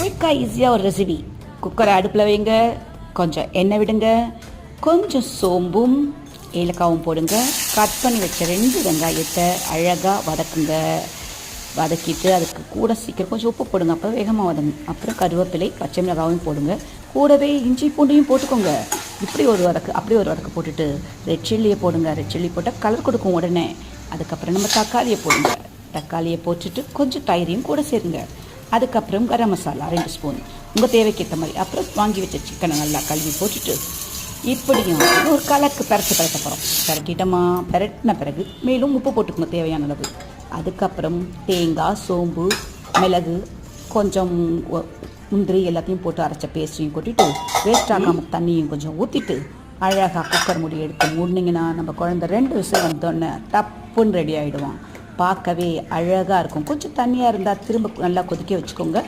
குயிக்காக ஈஸியாக ஒரு ரெசிபி. குக்கரை அடுப்பில் வைங்க, கொஞ்சம் எண்ணெய் விடுங்க, கொஞ்சம் சோம்பும் ஏலக்காவும் போடுங்க. கட் பண்ணி வச்ச 2 வெங்காயத்தை அழகாக வதக்குங்க. வதக்கிட்டு அதுக்கு கூட சீக்கிரம் கொஞ்சம் உப்பு போடுங்க, அப்போ வேகமாக வதங்கும். அப்புறம் கருவேப்பிலை, பச்சை மிளகாயும் போடுங்க. கூடவே இஞ்சி பூண்டையும் போட்டுக்கோங்க. இப்படி ஒரு வதக்கு, அப்படி ஒரு வதக்கு போட்டுட்டு ரெட் சில்லியை போடுங்க. ரெட் சில்லி போட்டால் கலர் கொடுக்கும் உடனே. அதுக்கப்புறம் நம்ம தக்காளியை போடுங்க. தக்காளியை போட்டுட்டு கொஞ்சம் தயிரையும் கூட சேருங்க. அதுக்கப்புறம் கரம் மசாலா 2 ஸ்பூன் உங்கள் தேவைக்கேற்ற மாதிரி. அப்புறம் வாங்கி வச்ச சிக்கனை நல்லா கழுவி போட்டுட்டு இப்படியும் ஒரு கலக்கு பரட்ட போகிறோம். பரட்டிட்டோமா, பரட்டின பிறகு மேலும் உப்பு போட்டுக்கோங்க தேவையான அளவு. அதுக்கப்புறம் தேங்காய், சோம்பு, மிளகு, கொஞ்சம் முந்திரி எல்லாத்தையும் போட்டு அரைச்ச பேஸ்ட்டையும் கொட்டிட்டு வேஸ்ட் ஆகாமல் தண்ணியும் கொஞ்சம் ஊற்றிட்டு அழகாக குக்கர் மூடி எடுத்து மூடினீங்கன்னா நம்ம குழந்தை 2 விசில் வந்தோடனே டப்புன்னு ரெடி ஆகிடுவான். பார்க்கவே அழகாக இருக்கும். கொஞ்சம் தண்ணியாக இருந்தால் திரும்ப நல்லா கொதிக்க வச்சுக்கோங்க.